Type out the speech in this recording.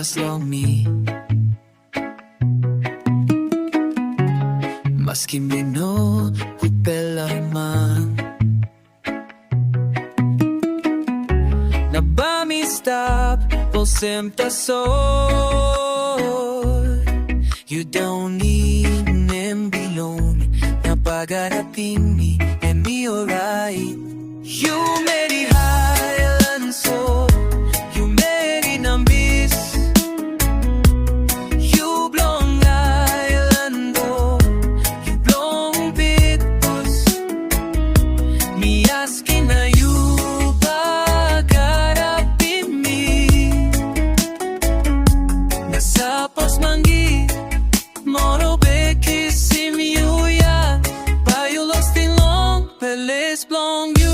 just love me. Maski meno kupela man na bamistap o semptasol. You don't need nem bilong na pagharapin mi and be alright. You made it high and so you made it ambis. You blong island oh, you blong pitbus. Me asking na you pagharapin mi. Nasapos mangi moro beki sim you ya. By you lost in long, peles blong you.